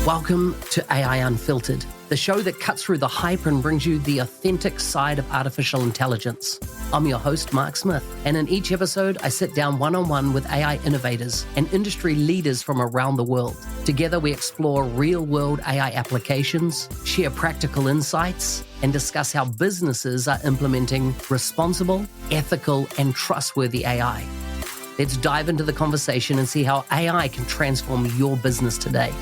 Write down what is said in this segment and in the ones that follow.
Welcome to AI Unfiltered, the show that cuts through the hype and brings you the authentic side of artificial intelligence. I'm your host, Mark Smith, and in each episode, I sit down one-on-one with AI innovators and industry leaders from around the world. Together, we explore real-world AI applications, share practical insights, and discuss how businesses are implementing responsible, ethical, and trustworthy AI. Let's dive into the conversation and see how AI can transform your business today.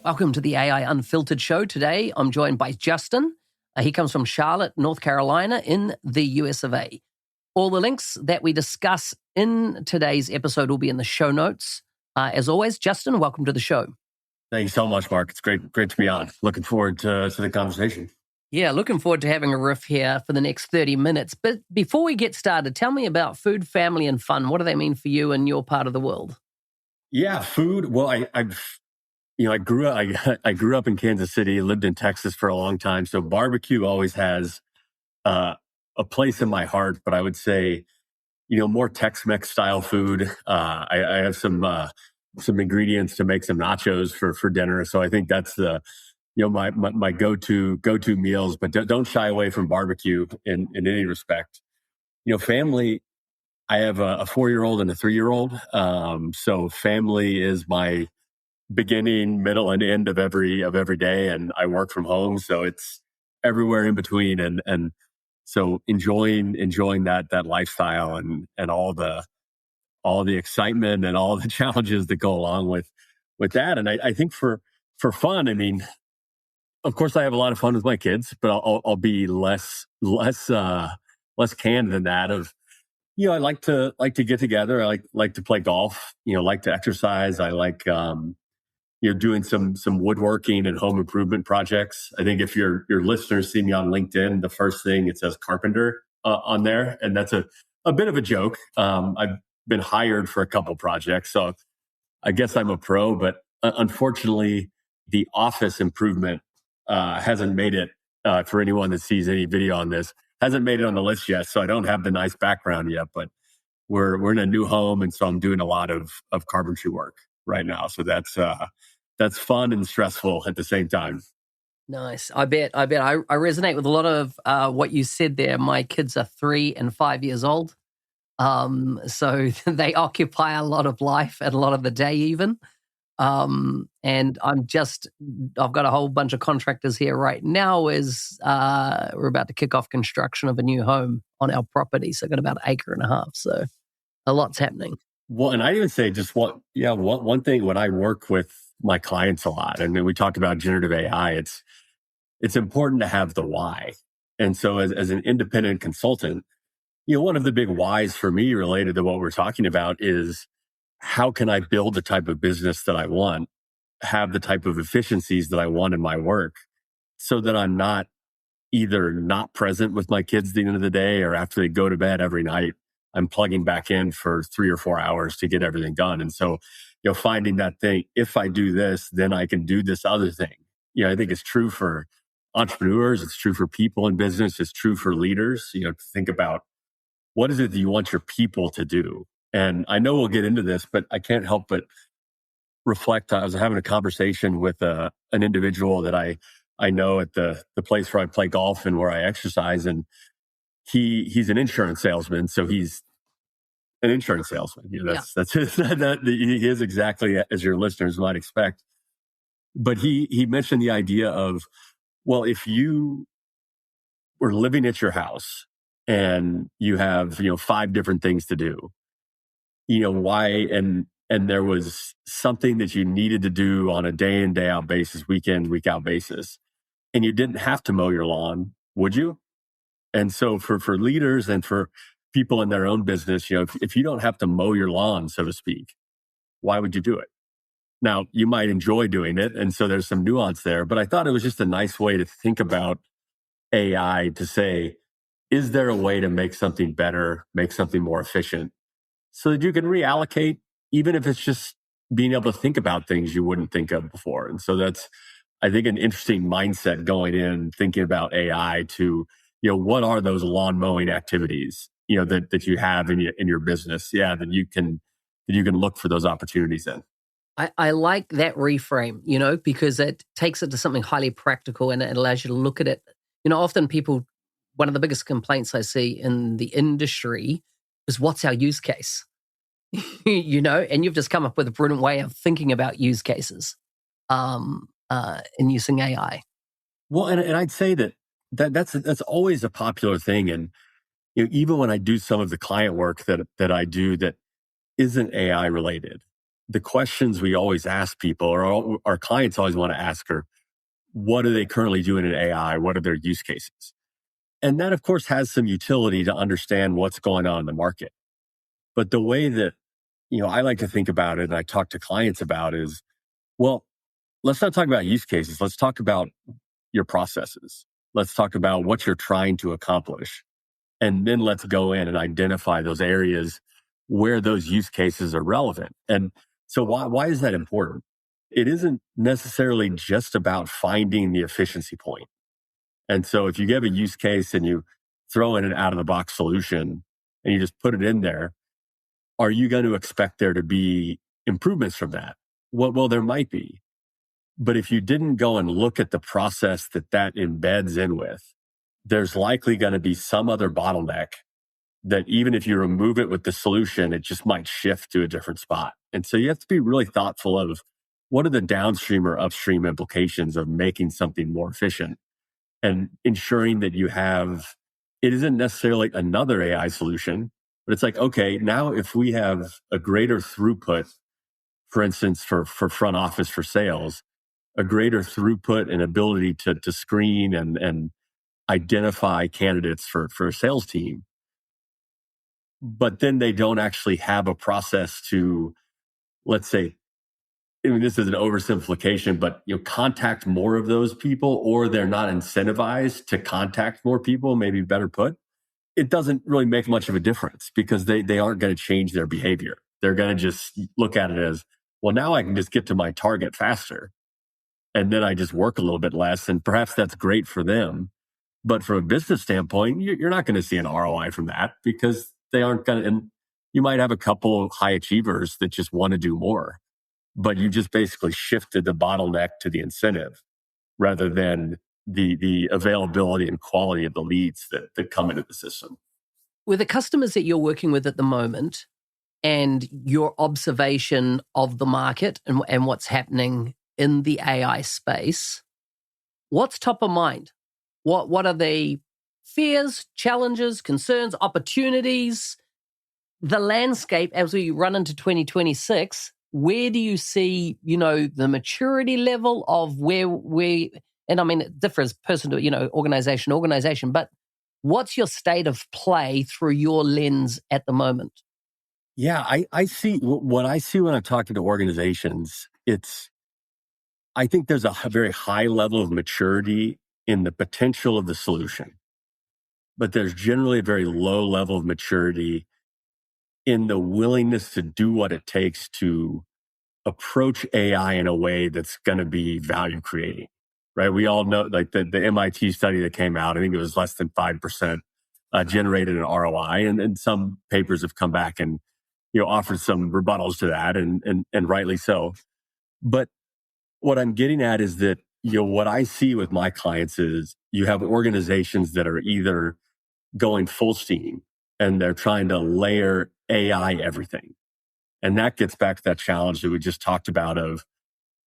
Welcome to the AI Unfiltered show. Today, I'm joined by Justin. He comes from Charlotte, North Carolina in the US of A. All the links that we discuss in today's episode will be in the show notes. As always, Justin, welcome to the show. Thank you so much, Mark. It's great to be on. Looking forward to the conversation. Yeah, looking forward to having a riff here for the next 30 minutes. But before we get started, tell me about food, family, and fun. What do they mean for you in your part of the world? Yeah, food. Well, I grew up in Kansas City, lived in Texas for a long time. So barbecue always has a place in my heart. But I would say, more Tex-Mex style food. I have some ingredients to make some nachos for dinner. So I think that's my go-to meals. But don't shy away from barbecue in any respect. Family. I have a 4-year-old and a 3-year-old. So family is my beginning, middle, and end of every day, and I work from home, so it's everywhere in between, and so enjoying that lifestyle and all the excitement and all the challenges that go along with that. And I think for fun, I mean, of course, I have a lot of fun with my kids, but I'll be less canned than that. Of I like to get together. I like to play golf. Like to exercise. I like doing some woodworking and home improvement projects. I think if your listeners see me on LinkedIn, the first thing it says carpenter on there, and that's a bit of a joke. I've been hired for a couple projects, so I guess I'm a pro. But unfortunately, the office improvement hasn't made it for anyone that sees any video on this. Hasn't made it on the list yet, so I don't have the nice background yet. But we're in a new home, and so I'm doing a lot of carpentry work right now. So that's fun and stressful at the same time. Nice. I bet. I resonate with a lot of what you said there. My kids are 3 and 5 years old. So they occupy a lot of life and a lot of the day even. And I've got a whole bunch of contractors here right now as we're about to kick off construction of a new home on our property. So I've got about 1.5 acres. So a lot's happening. Well, and I even say just one thing when I work with my clients a lot, and we talked about generative AI, it's important to have the why. And so as an independent consultant, one of the big whys for me related to what we're talking about is how can I build the type of business that I want, have the type of efficiencies that I want in my work so that I'm not either not present with my kids at the end of the day or after they go to bed every night, I'm plugging back in for 3 or 4 hours to get everything done. And so, finding that thing, if I do this, then I can do this other thing. I think it's true for entrepreneurs. It's true for people in business. It's true for leaders, to think about what is it that you want your people to do? And I know we'll get into this, but I can't help but reflect. I was having a conversation with an individual that I know at the place where I play golf and where I exercise. And he's an insurance salesman. So he's an insurance salesman. That's he is exactly as your listeners might expect. But he mentioned the idea of, well, if you were living at your house and you have, 5 different things to do, why, and there was something that you needed to do on a day in, day out basis, week in, week out basis, and you didn't have to mow your lawn, would you? And so for leaders and for people in their own business, if you don't have to mow your lawn, so to speak, why would you do it? Now, you might enjoy doing it. And so there's some nuance there, but I thought it was just a nice way to think about AI to say, is there a way to make something better, make something more efficient so that you can reallocate, even if it's just being able to think about things you wouldn't think of before. And so that's, I think, an interesting mindset going in, thinking about AI to, what are those lawn mowing activities? that you have in your business, then you can look for those opportunities in. I like that reframe, because it takes it to something highly practical and it allows you to look at it. Often one of the biggest complaints I see in the industry is, what's our use case? And you've just come up with a brilliant way of thinking about use cases in using AI. Well, and I'd say that's always a popular thing. And even when I do some of the client work that I do that isn't AI related, the questions we always ask people, or our clients always want to ask, are, what are they currently doing in AI? What are their use cases? And that, of course, has some utility to understand what's going on in the market. But the way that I like to think about it, and I talk to clients about, is, well, let's not talk about use cases. Let's talk about your processes. Let's talk about what you're trying to accomplish. And then let's go in and identify those areas where those use cases are relevant. And so why is that important? It isn't necessarily just about finding the efficiency point. And so if you give a use case and you throw in an out-of-the-box solution and you just put it in there, are you going to expect there to be improvements from that? Well, there might be. But if you didn't go and look at the process that embeds in with, there's likely going to be some other bottleneck that even if you remove it with the solution, it just might shift to a different spot. And so you have to be really thoughtful of, what are the downstream or upstream implications of making something more efficient, and ensuring that it isn't necessarily another AI solution, but it's like, okay, now if we have a greater throughput, for instance, for front office, for sales, a greater throughput and ability to screen and identify candidates for a sales team, but then they don't actually have a process to, let's say, this is an oversimplification, but contact more of those people, or they're not incentivized to contact more people, maybe better put, it doesn't really make much of a difference, because they aren't going to change their behavior. They're going to just look at it as, well, now I can just get to my target faster. And then I just work a little bit less. And perhaps that's great for them. But from a business standpoint, you're not going to see an ROI from that, because they aren't going to. And you might have a couple high achievers that just want to do more, but you just basically shifted the bottleneck to the incentive rather than the availability and quality of the leads that come into the system. With the customers that you're working with at the moment and your observation of the market and what's happening in the AI space, what's top of mind? What are the fears, challenges, concerns, opportunities, the landscape as we run into 2026? Where do you see, the maturity level of where and I mean, it differs person to, organization, but what's your state of play through your lens at the moment? Yeah, I see what I see when I'm talking to organizations. I think there's a very high level of maturity in the potential of the solution, but there's generally a very low level of maturity in the willingness to do what it takes to approach AI in a way that's going to be value creating, right? We all know, like the MIT study that came out, I think it was less than 5% generated an ROI. And some papers have come back and, offered some rebuttals to that, and rightly so. But what I'm getting at is that, what I see with my clients is you have organizations that are either going full steam and they're trying to layer AI everything. And that gets back to that challenge that we just talked about of,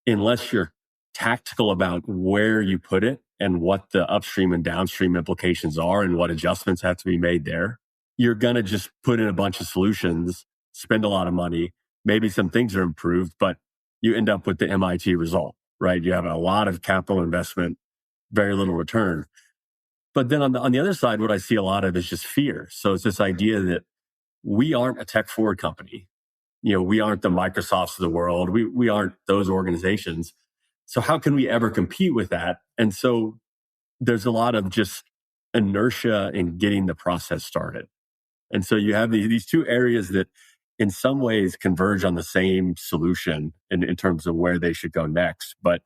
unless you're tactical about where you put it and what the upstream and downstream implications are and what adjustments have to be made there, you're going to just put in a bunch of solutions, spend a lot of money. Maybe some things are improved, but you end up with the MIT result, right? You have a lot of capital investment, very little return. But then on the other side, what I see a lot of is just fear. So it's this idea that we aren't a tech forward company. We aren't the Microsofts of the world. We aren't those organizations. So how can we ever compete with that? And so there's a lot of just inertia in getting the process started. And so you have these two areas that in some ways converge on the same solution in terms of where they should go next. But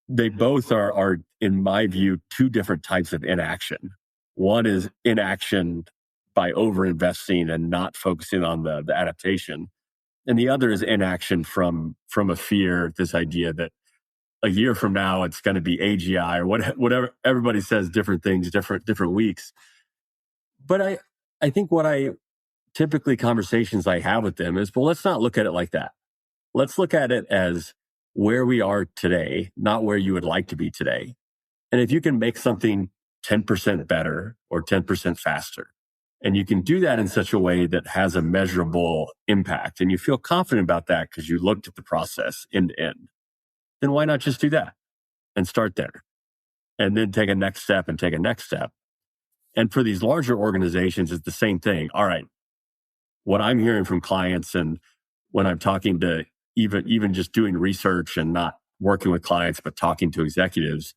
they both are, in my view, two different types of inaction. One is inaction by overinvesting and not focusing on the adaptation. And the other is inaction from a fear, this idea that a year from now it's going to be AGI or whatever. Everybody says different things, different weeks. But I think what I typically conversations I have with them is, well, let's not look at it like that. Let's look at it as where we are today, not where you would like to be today. And if you can make something 10% better or 10% faster, and you can do that in such a way that has a measurable impact, and you feel confident about that because you looked at the process end to end, then why not just do that and start there? And then take a next step and take a next step. And for these larger organizations, it's the same thing. All right, what I'm hearing from clients and when I'm talking to even just doing research and not working with clients, but talking to executives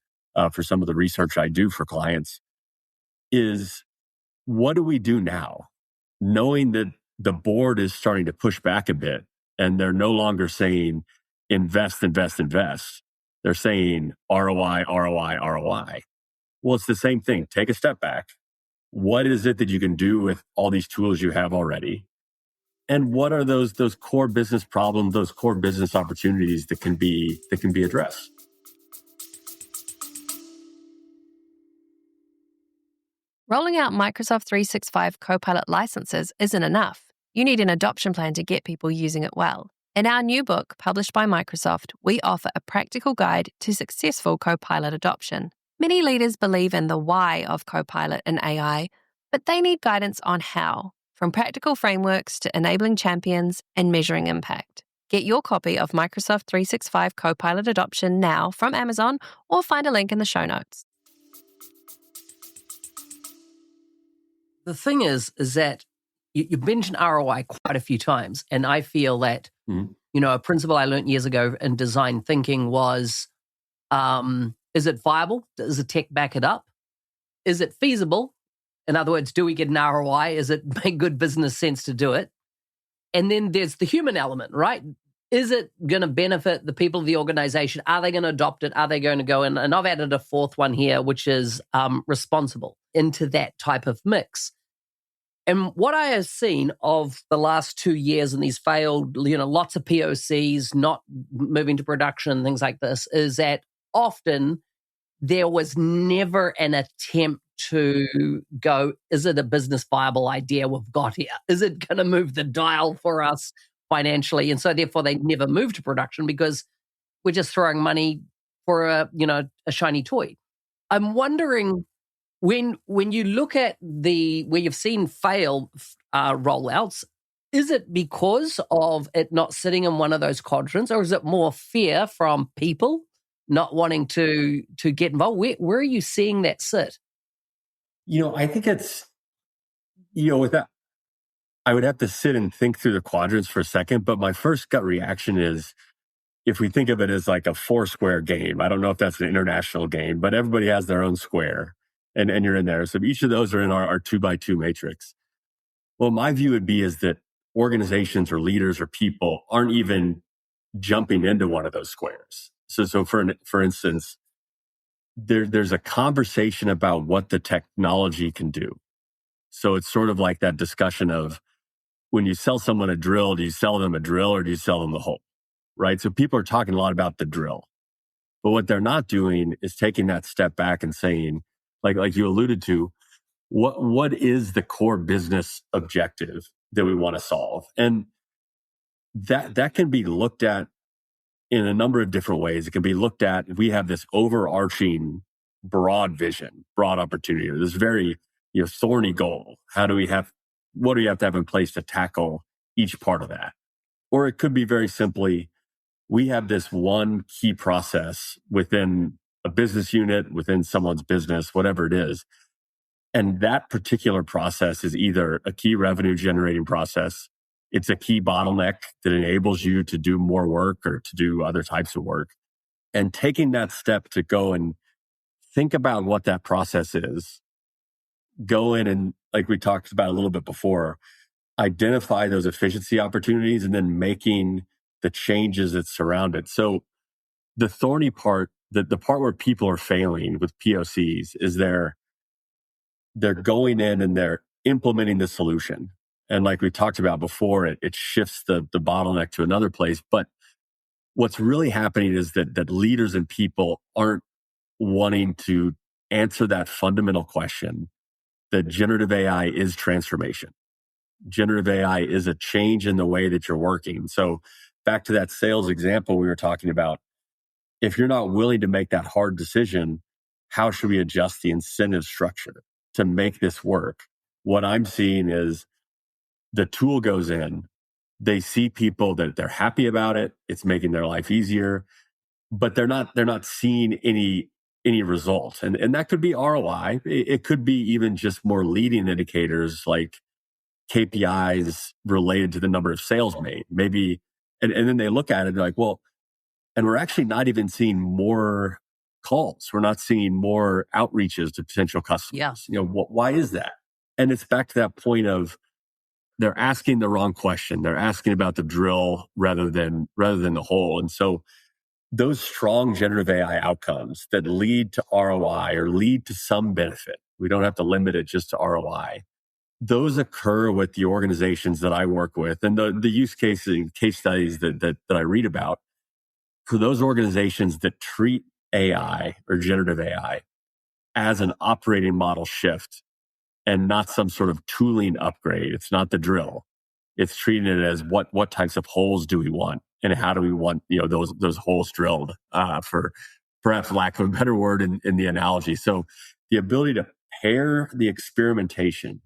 for some of the research I do for clients is, what do we do now? Knowing that the board is starting to push back a bit and they're no longer saying invest, invest, invest. They're saying ROI, ROI, ROI. Well, it's the same thing. Take a step back. What is it that you can do with all these tools you have already? And what are those core business problems, those core business opportunities that can be addressed? Rolling out Microsoft 365 Copilot licenses isn't enough. You need an adoption plan to get people using it well. In our new book, published by Microsoft, we offer a practical guide to successful Copilot adoption. Many leaders believe in the why of Copilot and AI, but they need guidance on how, from practical frameworks to enabling champions and measuring impact. Get your copy of Microsoft 365 Copilot Adoption now from Amazon or find a link in the show notes. The thing is that you mentioned ROI quite a few times, and I feel that, a principle I learned years ago in design thinking was, is it viable? Does the tech back it up? Is it feasible? In other words, do we get an ROI? Is it make good business sense to do it? And then there's the human element, right? Is it going to benefit the people of the organization? Are they going to adopt it? Are they going to go in? And I've added a fourth one here, which is responsible into that type of mix. And what I have seen of the last 2 years in these failed, lots of POCs, not moving to production, things like this, is that often there was never an attempt to go, is it a business viable idea we've got here? Is it going to move the dial for us financially? And so therefore they never move to production because we're just throwing money for a shiny toy. I'm wondering, when you look at where you've seen fail rollouts, is it because of it not sitting in one of those quadrants, or is it more fear from people not wanting to get involved? Where are you seeing that sit? I think it's, with that, I would have to sit and think through the quadrants for a second, but my first gut reaction is, if we think of it as like a 4-square game, I don't know if that's an international game, but everybody has their own square. And you're in there. So each of those are in our 2x2 matrix. Well, my view would be is that organizations or leaders or people aren't even jumping into one of those squares. So for instance, there's a conversation about what the technology can do. So it's sort of like that discussion of, when you sell someone a drill, do you sell them a drill or do you sell them the hole? Right? So people are talking a lot about the drill. But what they're not doing is taking that step back and saying, like you alluded to, what is the core business objective that we want to solve? And that can be looked at in a number of different ways. It can be looked at, we have this overarching broad vision, broad opportunity, this very thorny goal. What do we have to have in place to tackle each part of that? Or it could be very simply, we have this one key process within a business unit, within someone's business, whatever it is. And that particular process is either a key revenue generating process, it's a key bottleneck that enables you to do more work or to do other types of work. And taking that step to go and think about what that process is, go in and, like we talked about a little bit before, identify those efficiency opportunities and then making the changes that surround it. So the thorny part, the part where people are failing with POCs is they're going in and they're implementing the solution. And like we talked about before, it shifts the bottleneck to another place. But what's really happening is that leaders and people aren't wanting to answer that fundamental question that generative AI is transformation. Generative AI is a change in the way that you're working. So back to that sales example we were talking about, if you're not willing to make that hard decision, how should we adjust the incentive structure to make this work? What I'm seeing is the tool goes in, they see people that they're happy about it, it's making their life easier, but they're not seeing any results. And that could be ROI. It could be even just more leading indicators like KPIs related to the number of sales made. Maybe, and then they look at it, they're like, well, and we're actually not even seeing more calls. We're not seeing more outreaches to potential customers. Yeah. Why is that? And it's back to that point of they're asking the wrong question. They're asking about the drill rather than the hole. And so those strong generative AI outcomes that lead to ROI or lead to some benefit, we don't have to limit it just to ROI. Those occur with the organizations that I work with, and the use cases and case studies that I read about. For those organizations that treat AI or generative AI as an operating model shift and not some sort of tooling upgrade, it's not the drill. It's treating it as what types of holes do we want, and how do we want those holes drilled, for perhaps lack of a better word in the analogy. So the ability to pair the experimentation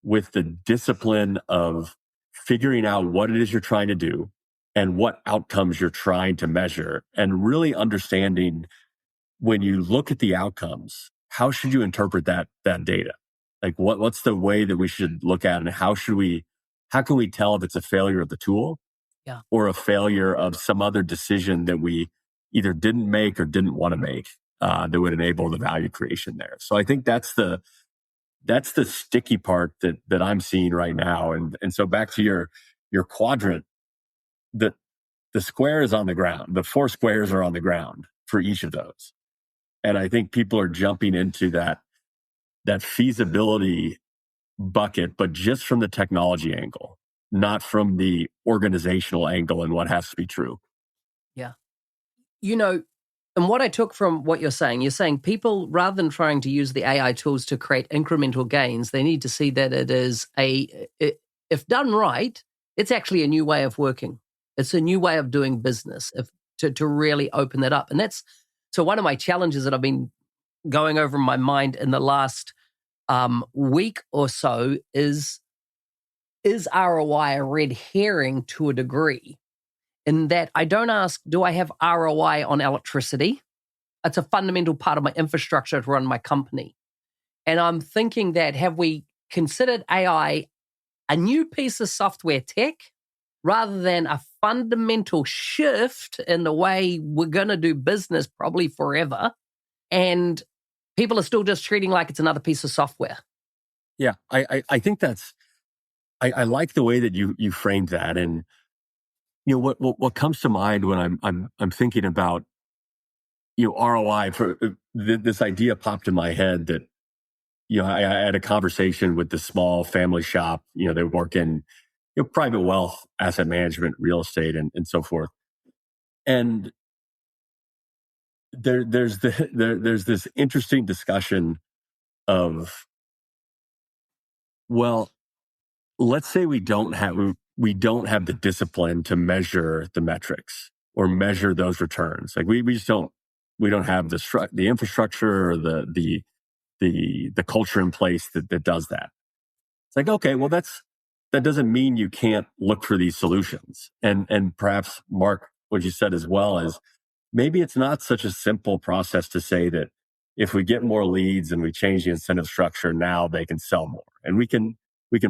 with the discipline of figuring out what it is you're trying to do and what outcomes you're trying to measure, and really understanding when you look at the outcomes, how should you interpret that data? Like what's the way that we should look at it, and how can we tell if it's a failure of the tool, Yeah. or a failure of some other decision that we either didn't make or didn't want to make, that would enable the value creation there. So I think that's the sticky part that I'm seeing right now. And so back to your quadrant, the square is on the ground. The 4 squares are on the ground for each of those. And I think people are jumping into that feasibility bucket, but just from the technology angle, not from the organizational angle and what has to be true. Yeah. And what I took from what you're saying people, rather than trying to use the AI tools to create incremental gains, they need to see that it is if done right, it's actually a new way of working. It's a new way of doing business to really open that up. And that's, so one of my challenges that I've been going over in my mind in the last week or so is ROI a red herring to a degree? In that I don't ask, do I have ROI on electricity? It's a fundamental part of my infrastructure to run my company. And I'm thinking that, have we considered AI a new piece of software tech rather than a fundamental shift in the way we're going to do business probably forever? And people are still just treating like it's another piece of software. Yeah, I think that's, I like the way that you framed that. And what comes to mind when I'm thinking about ROI, for this idea popped in my head that I had a conversation with this small family shop. They work in private wealth, asset management, real estate, and so forth. And there's this interesting discussion of, well, let's say we don't have the discipline to measure the metrics or measure those returns. Like we just don't have the infrastructure or the culture in place that does that. It's like, okay, well that doesn't mean you can't look for these solutions. And perhaps, Mark, what you said as well is, maybe it's not such a simple process to say that if we get more leads and we change the incentive structure, now they can sell more. And we can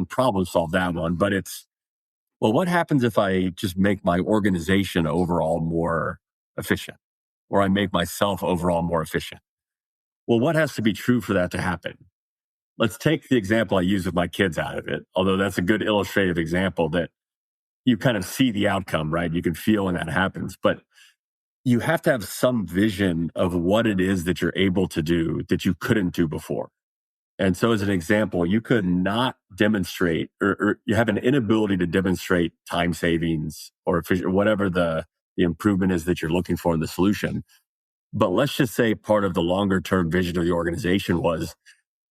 problem solve that one. But it's, well, what happens if I just make my organization overall more efficient, or I make myself overall more efficient? Well, what has to be true for that to happen? Let's take the example I use with my kids out of it, although that's a good illustrative example that you kind of see the outcome, right? You can feel when that happens. But you have to have some vision of what it is that you're able to do that you couldn't do before. And so as an example, you could not demonstrate or you have an inability to demonstrate time savings or whatever the improvement is that you're looking for in the solution. But let's just say part of the longer term vision of the organization was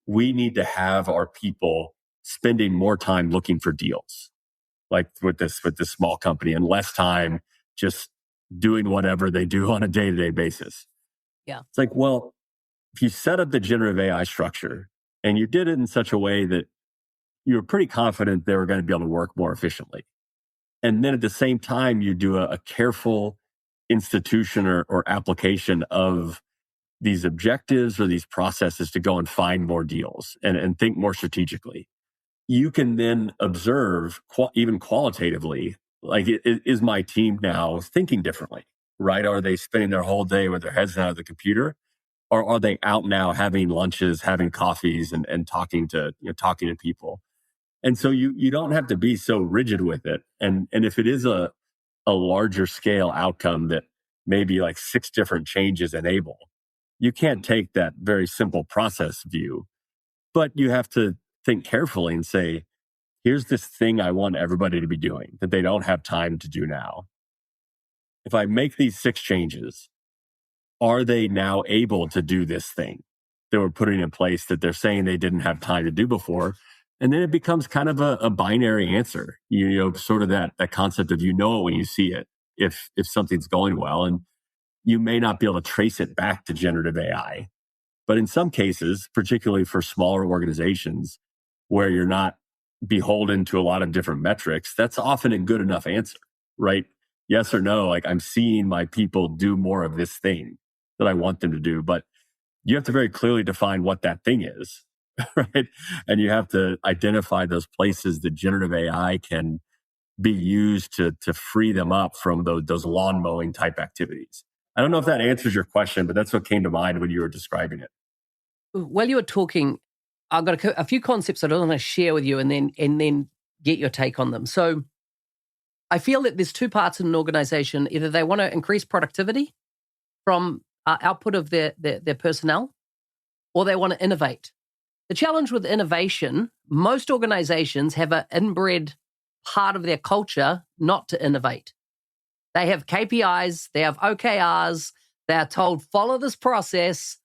we need to have our people spending more time looking for deals, like with this small company, and less time just doing whatever they do on a day-to-day basis. Yeah. It's like, well, if you set up the generative AI structure and you did it in such a way that you were pretty confident they were going to be able to work more efficiently, and then at the same time, you do a careful institution or application of these objectives or these processes to go and find more deals and think more strategically. You can then observe even qualitatively, like, is my team now thinking differently, right? Are they spending their whole day with their heads out of the computer? Or are they out now having lunches, having coffees and talking to people? And so you don't have to be so rigid with it. And if it is a larger scale outcome that maybe like 6 different changes enable, you can't take that very simple process view, but you have to think carefully and say, here's this thing I want everybody to be doing that they don't have time to do now. If I make these 6 changes, are they now able to do this thing that we're putting in place that they're saying they didn't have time to do before? And then it becomes kind of a binary answer, sort of that concept of, it when you see it, if something's going well, and you may not be able to trace it back to generative AI. But in some cases, particularly for smaller organizations where you're not beholden to a lot of different metrics, that's often a good enough answer, right? Yes or no, like, I'm seeing my people do more of this thing that I want them to do, but you have to very clearly define what that thing is, right? And you have to identify those places that generative AI can be used to free them up from those lawn mowing type activities. I don't know if that answers your question, but that's what came to mind when you were describing it. While you were talking, I've got a few concepts that I want to share with you and then get your take on them. So I feel that there's 2 parts in an organization. Either they want to increase productivity from output of their personnel, or they want to innovate. The challenge with innovation, most organizations have an inbred part of their culture not to innovate. They have KPIs, they have OKRs, they're told, follow this process,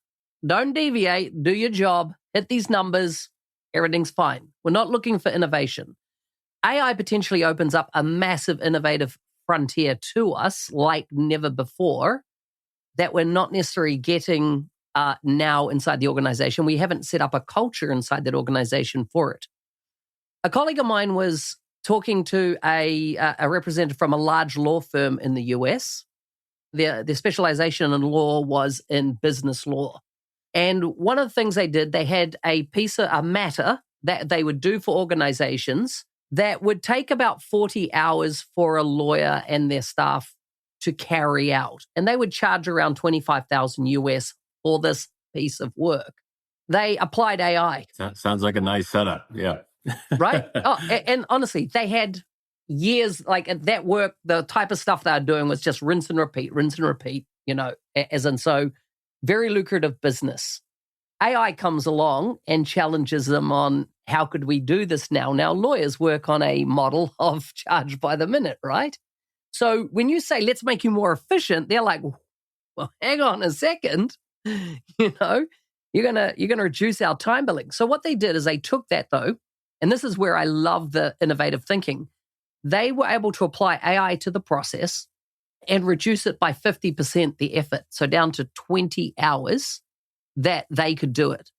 don't deviate, do your job, hit these numbers, everything's fine. We're not looking for innovation. AI potentially opens up a massive innovative frontier to us like never before that we're not necessarily getting now inside the organization. We haven't set up a culture inside that organization for it. A colleague of mine was talking to a representative from a large law firm in the US. Their specialization in law was in business law. And one of the things they did, they had a matter that they would do for organizations that would take about 40 hours for a lawyer and their staff to carry out. And they would charge around $25,000 US for this piece of work. They applied AI. That sounds like a nice setup. Yeah. Right? Oh, and honestly, they had years, like at that work, the type of stuff they were doing was just rinse and repeat, as in, so very lucrative business. AI comes along and challenges them on how could we do this now? Now, lawyers work on a model of charge by the minute, right? So when you say, let's make you more efficient, they're like, well, hang on a second, you're gonna reduce our time billing. So what they did is they took that though, and this is where I love the innovative thinking. They were able to apply AI to the process and reduce it by 50% the effort. So down to 20 hours that they could do it.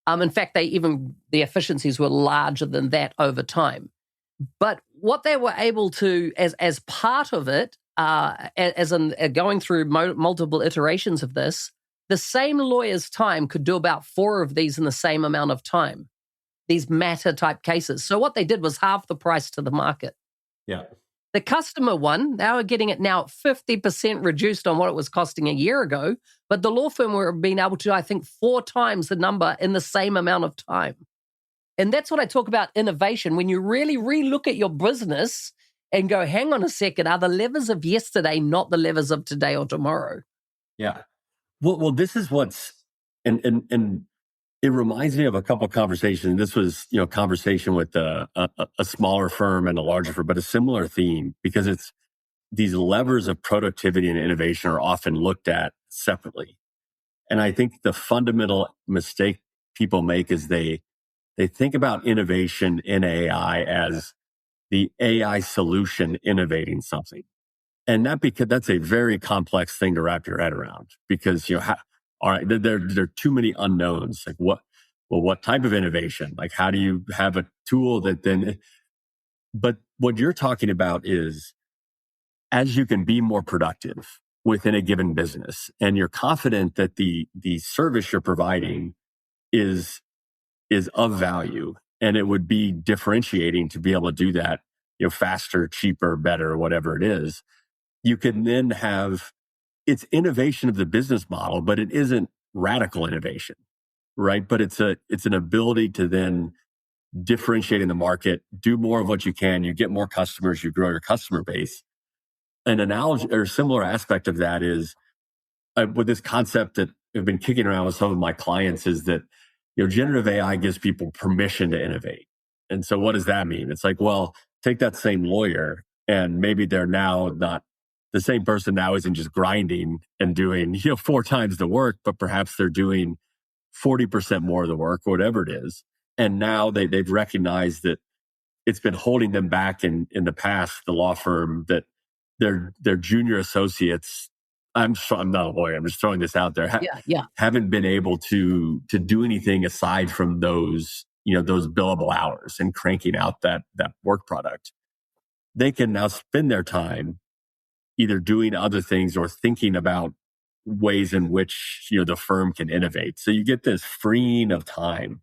In fact, the efficiencies were larger than that over time. But what they were able to, as part of it, going through multiple iterations of this, the same lawyer's time could do about 4 of these in the same amount of time, these matter type cases. So what they did was half the price to the market. Yeah. The customer one, they were getting it now 50% reduced on what it was costing a year ago, but the law firm were being able to, I think, 4 times the number in the same amount of time. And that's what I talk about innovation. When you really relook at your business and go, hang on a second, are the levers of yesterday not the levers of today or tomorrow? Yeah. Well, this is what's, and It reminds me of a couple of conversations. This was, a conversation with a smaller firm and a larger firm, but a similar theme, because it's these levers of productivity and innovation are often looked at separately. And I think the fundamental mistake people make is they think about innovation in AI as the AI solution innovating something. And because that's a very complex thing to wrap your head around, because, all right, there are too many unknowns. Like what type of innovation? Like, how do you have a tool that then, but what you're talking about is, as you can be more productive within a given business, and you're confident that the service you're providing is of value, and it would be differentiating to be able to do that, faster, cheaper, better, whatever it is. You can then have, it's innovation of the business model, but it isn't radical innovation, right? But it's an ability to then differentiate in the market, do more of what you can, you get more customers, you grow your customer base. An analogy or similar aspect of that is with this concept that I've been kicking around with some of my clients, is that, generative AI gives people permission to innovate. And so what does that mean? It's like, well, take that same lawyer, and maybe they're now not, the same person now isn't just grinding and doing, 4 times the work, but perhaps they're doing 40% more of the work, or whatever it is. And now they've recognized that it's been holding them back in the past, the law firm, that their junior associates, I'm not a lawyer, I'm just throwing this out there, haven't been able to do anything aside from those billable hours and cranking out that work product. They can now spend their time either doing other things or thinking about ways in which the firm can innovate. So you get this freeing of time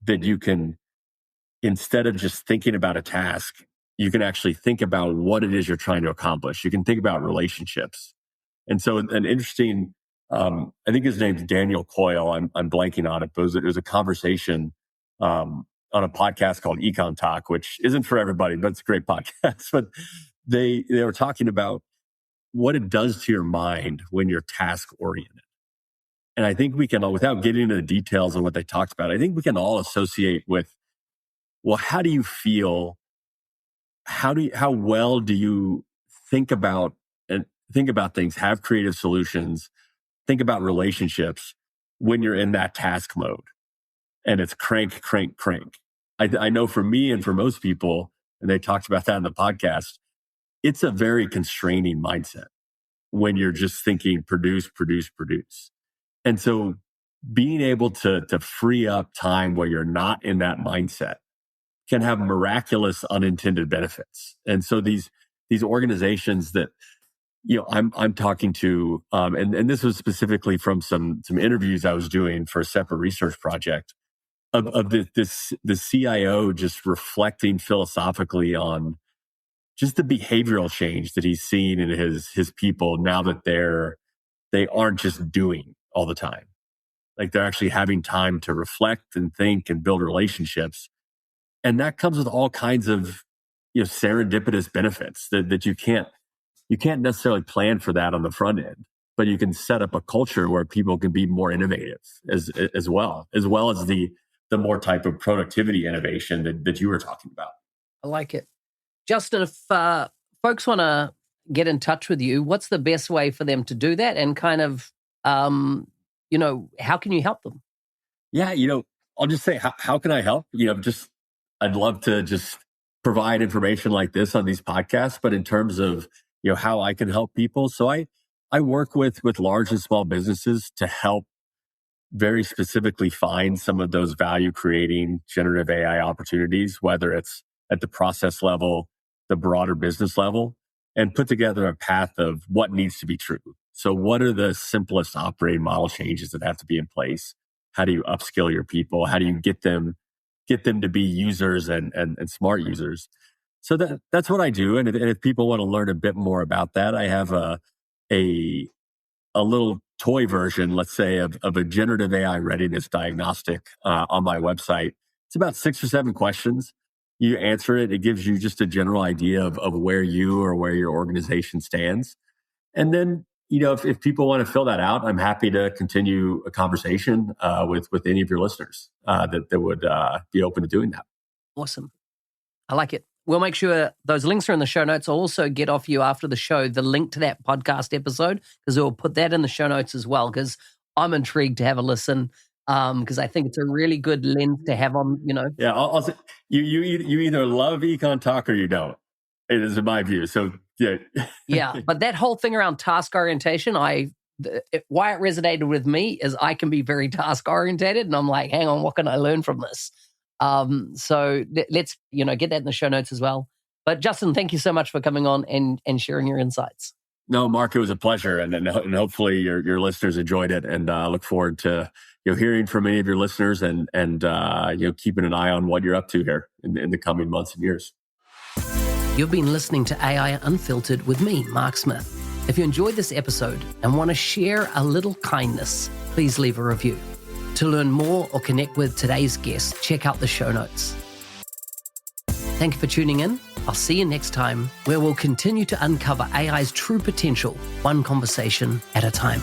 that you can, instead of just thinking about a task, you can actually think about what it is you're trying to accomplish. You can think about relationships. And so an interesting, I think his name's Daniel Coyle. I'm blanking on it, but it was a conversation on a podcast called Econ Talk, which isn't for everybody, but it's a great podcast. But they were talking about what it does to your mind when you're task oriented. And I think we can, without getting into the details of what they talked about, I think we can all associate with, well, how do you feel? How well do you think about things, have creative solutions, think about relationships when you're in that task mode and it's crank, crank, crank? I know for me and for most people, and they talked about that in the podcast, it's a very constraining mindset when you're just thinking produce, produce, produce. And so being able to free up time where you're not in that mindset can have miraculous unintended benefits. And so these organizations that I'm talking to, and this was specifically from some interviews I was doing for a separate research project of the CIO just reflecting philosophically on just the behavioral change that he's seen in his people now that they aren't just doing all the time. Like, they're actually having time to reflect and think and build relationships. And that comes with all kinds of serendipitous benefits that you can't necessarily plan for that on the front end, but you can set up a culture where people can be more innovative as well as the more type of productivity innovation that you were talking about. I like it. Justin, if folks want to get in touch with you, what's the best way for them to do that? And kind of, how can you help them? Yeah, I'll just say, how can I help? I'd love to just provide information like this on these podcasts, but in terms of, how I can help people. So I work with large and small businesses to help very specifically find some of those value creating generative AI opportunities, whether it's at the process level, the broader business level, and put together a path of what needs to be true. So what are the simplest operating model changes that have to be in place? How do you upskill your people? How do you get them to be users and smart users? So that's what I do. And if people want to learn a bit more about that, I have a little toy version, let's say, of a generative AI readiness diagnostic on my website. It's about 6 or 7 questions. You answer it. It gives you just a general idea of where you or where your organization stands. And then if people want to fill that out, I'm happy to continue a conversation with any of your listeners that would be open to doing that. Awesome. I like it. We'll make sure those links are in the show notes. I'll also get off you after the show the link to that podcast episode, because we'll put that in the show notes as well, because I'm intrigued to have a listen, because I think it's a really good lens to have on, Yeah, I'll say, you either love econ talk or you don't. It is in my view. So yeah. Yeah, but that whole thing around task orientation, why it resonated with me is I can be very task orientated, and I'm like, hang on, what can I learn from this? So let's get that in the show notes as well. But Justin, thank you so much for coming on and sharing your insights. No, Mark, it was a pleasure, and hopefully your listeners enjoyed it, and I look forward to hearing from any of your listeners and keeping an eye on what you're up to here in the coming months and years. You've been listening to AI Unfiltered with me, Mark Smith. If you enjoyed this episode and want to share a little kindness, please leave a review. To learn more or connect with today's guest, check out the show notes. Thank you for tuning in. I'll see you next time, where we'll continue to uncover AI's true potential, one conversation at a time.